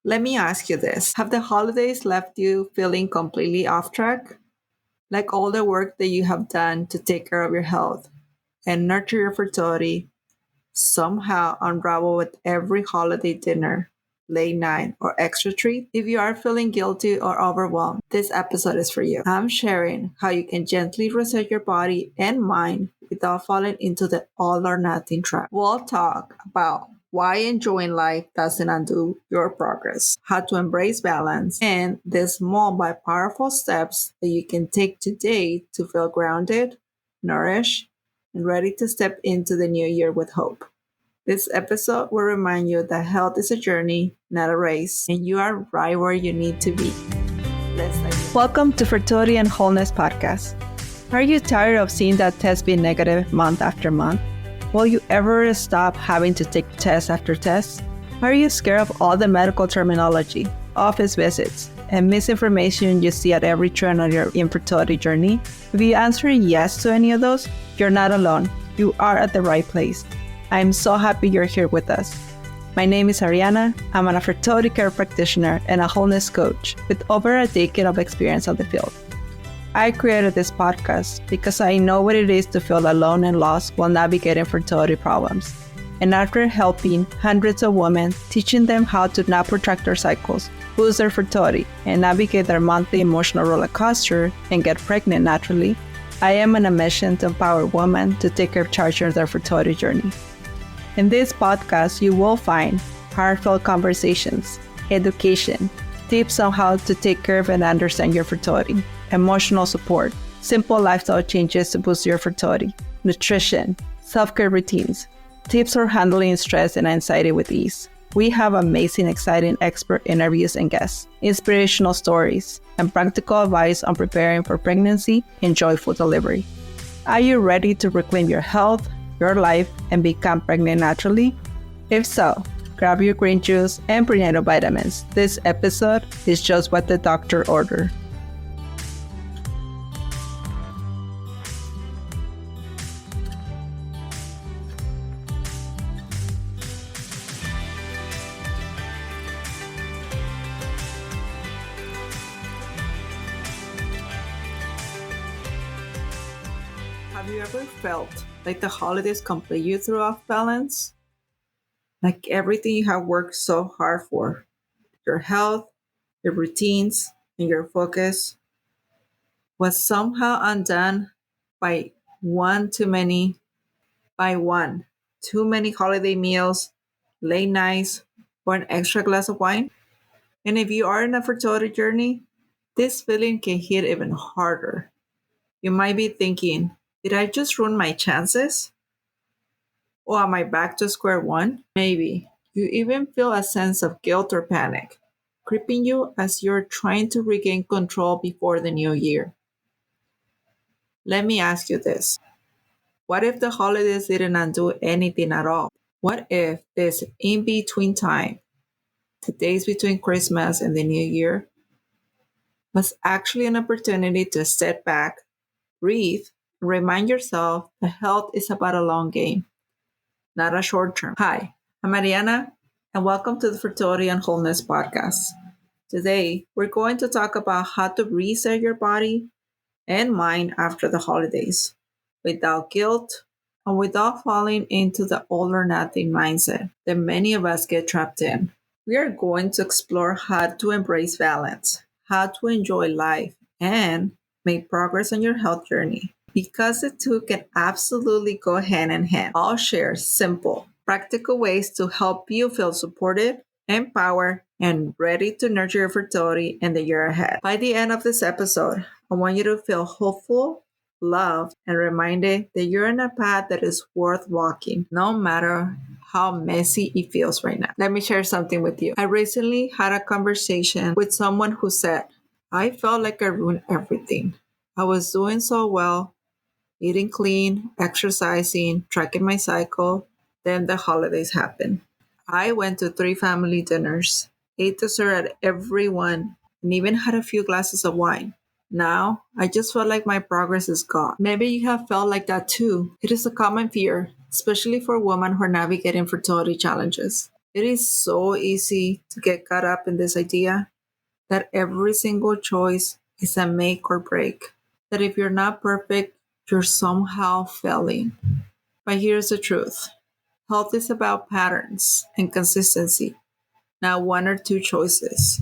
Let me ask you this. Have the holidays left you feeling completely off track? Like all the work that you have done to take care of your health and nurture your fertility somehow unravel with every holiday dinner, late night, or extra treat? If you are feeling guilty or overwhelmed, this episode is for you. I'm sharing how you can gently reset your body and mind without falling into the all or nothing trap. We'll talk about why enjoying life doesn't undo your progress, how to embrace balance, and the small but powerful steps that you can take today to feel grounded, nourished, and ready to step into the new year with hope. This episode will remind you that health is a journey, not a race, and you are right where you need to be. Let's dive in. Welcome to Fertility and Wholeness Podcast. Are you tired of seeing that test be negative month after month? Will you ever stop having to take test after test? Are you scared of all the medical terminology, office visits, and misinformation you see at every turn on your infertility journey? If you answer yes to any of those, you're not alone. You are at the right place. I'm so happy you're here with us. My name is Ariana. I'm a fertility care practitioner and a wholeness coach with over a decade of experience on the field. I created this podcast because I know what it is to feel alone and lost while navigating fertility problems. And after helping hundreds of women, teaching them how to not protract their cycles, boost their fertility, and navigate their monthly emotional roller coaster and get pregnant naturally, I am on a mission to empower women to take charge of their fertility journey. In this podcast, you will find heartfelt conversations, education, tips on how to take care of and understand your fertility, emotional support, simple lifestyle changes to boost your fertility, nutrition, self-care routines, tips for handling stress and anxiety with ease. We have amazing, exciting expert interviews and guests, inspirational stories, and practical advice on preparing for pregnancy and joyful delivery. Are you ready to reclaim your health, your life, and become pregnant naturally? If so, grab your green juice and prenatal vitamins. This episode is just what the doctor ordered. Have you ever felt like the holidays complete you threw off balance? Like everything you have worked so hard for, your health, your routines, and your focus was somehow undone by one too many, by one too many holiday meals, late nights, or an extra glass of wine? And if you are in a fertility journey, this feeling can hit even harder. You might be thinking, did I just ruin my chances? Or am I back to square one? Maybe. You even feel a sense of guilt or panic creeping you as you're trying to regain control before the new year. Let me ask you this. What if the holidays didn't undo anything at all? What if this in between time, the days between Christmas and the new year, was actually an opportunity to step back, breathe, and remind yourself that health is about a long game, not a short term? Hi, I'm Mariana, and welcome to the Fertility and Wholeness Podcast. Today, we're going to talk about how to reset your body and mind after the holidays without guilt and without falling into the all or nothing mindset that many of us get trapped in. We are going to explore how to embrace balance, how to enjoy life, and make progress on your health journey. Because the two can absolutely go hand in hand, I'll share simple, practical ways to help you feel supported, empowered, and ready to nurture your fertility in the year ahead. By the end of this episode, I want you to feel hopeful, loved, and reminded that you're on a path that is worth walking, no matter how messy it feels right now. Let me share something with you. I recently had a conversation with someone who said, I felt like I ruined everything. I was doing so well, eating clean, exercising, tracking my cycle. Then the holidays happened. I went to 3 family dinners, ate dessert at every one, and even had a few glasses of wine. Now, I just feel like my progress is gone. Maybe you have felt like that too. It is a common fear, especially for women who are navigating fertility challenges. It is so easy to get caught up in this idea that every single choice is a make or break, that if you're not perfect, you're somehow failing. But here's the truth: health is about patterns and consistency, not one or two choices.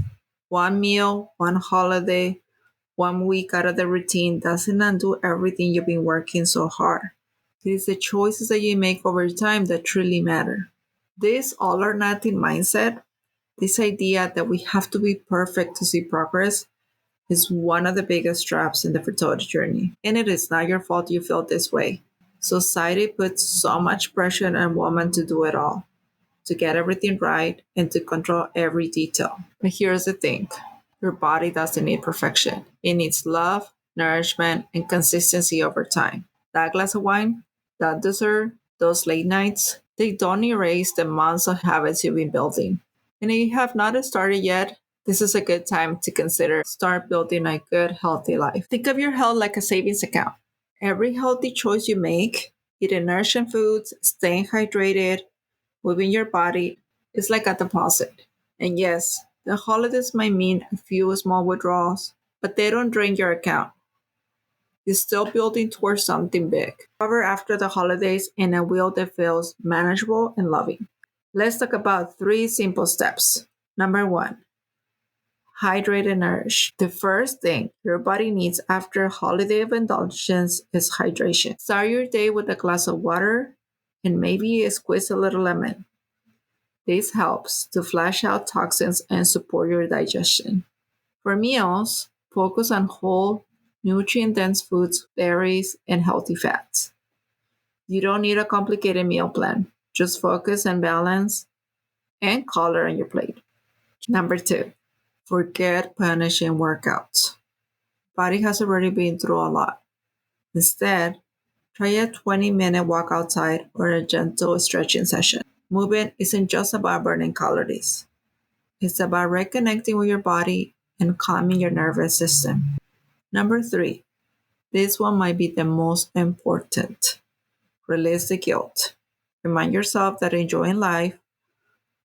One meal, one holiday, one week out of the routine doesn't undo everything you've been working so hard. It is the choices that you make over time that truly matter. This all or nothing mindset, this idea that we have to be perfect to see progress, is one of the biggest traps in the fertility journey. And it is not your fault you feel this way. Society puts so much pressure on women to do it all, to get everything right, and to control every detail. But here's the thing: your body doesn't need perfection, it needs love, nourishment, and consistency over time. That glass of wine, that dessert, those late nights, they don't erase the months of habits you've been building. And if you have not started yet, this is a good time to consider start building a good, healthy life. Think of your health like a savings account. Every healthy choice you make, eating nourishing foods, staying hydrated, moving your body, is like a deposit. And yes, the holidays might mean a few small withdrawals, but they don't drain your account. You're still building towards something big. However, after the holidays, in a will that feels manageable and loving. Let's talk about three simple steps. Number one, hydrate and nourish. The first thing your body needs after a holiday of indulgence is hydration. Start your day with a glass of water and maybe squeeze a little lemon. This helps to flush out toxins and support your digestion. For meals, focus on whole, nutrient dense foods, berries, and healthy fats. You don't need a complicated meal plan. Just focus on balance and color on your plate. Number two, forget punishing workouts. Body has already been through a lot. Instead, try a 20-minute walk outside or a gentle stretching session. Movement isn't just about burning calories. It's about reconnecting with your body and calming your nervous system. Number three, this one might be the most important. Release the guilt. Remind yourself that enjoying life,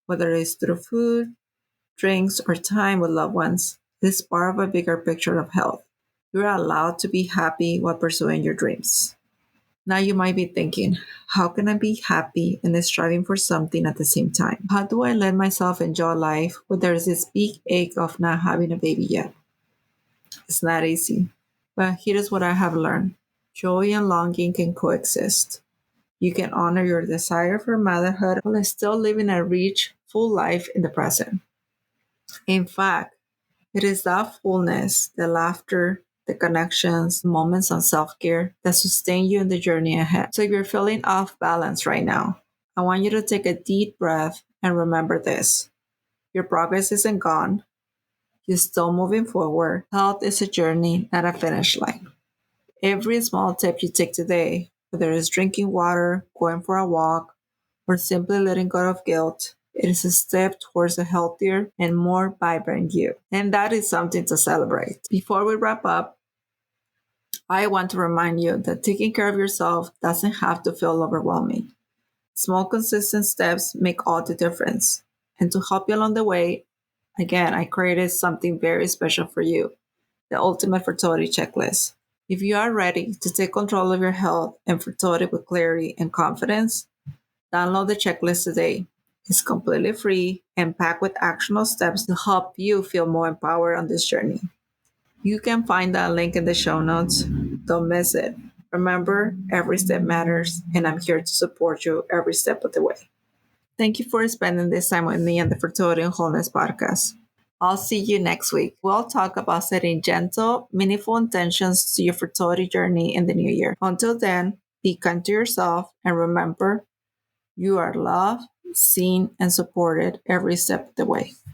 whether it's through food, drinks, or time with loved ones, is part of a bigger picture of health. You're allowed to be happy while pursuing your dreams. Now you might be thinking, how can I be happy and striving for something at the same time? How do I let myself enjoy life when there's this big ache of not having a baby yet? It's not easy. But here's what I have learned: joy and longing can coexist. You can honor your desire for motherhood while still living a rich, full life in the present. In fact, it is that fullness, the laughter, the connections, moments of self care that sustain you in the journey ahead. So if you're feeling off balance right now, I want you to take a deep breath and remember this: your progress isn't gone, you're still moving forward. Health is a journey, not a finish line. Every small step you take today, whether it's drinking water, going for a walk, or simply letting go of guilt, it is a step towards a healthier and more vibrant you. And that is something to celebrate. Before we wrap up, I want to remind you that taking care of yourself doesn't have to feel overwhelming. Small, consistent steps make all the difference. And to help you along the way, again, I created something very special for you: the ultimate fertility checklist. If you are ready to take control of your health and fertility with clarity and confidence, download the checklist today. It's completely free and packed with actionable steps to help you feel more empowered on this journey. You can find that link in the show notes. Don't miss it. Remember, every step matters, and I'm here to support you every step of the way. Thank you for spending this time with me on the Fertility and Wholeness podcast. I'll see you next week. We'll talk about setting gentle, meaningful intentions to your fertility journey in the new year. Until then, be kind to yourself and remember, you are loved, seen, and supported every step of the way.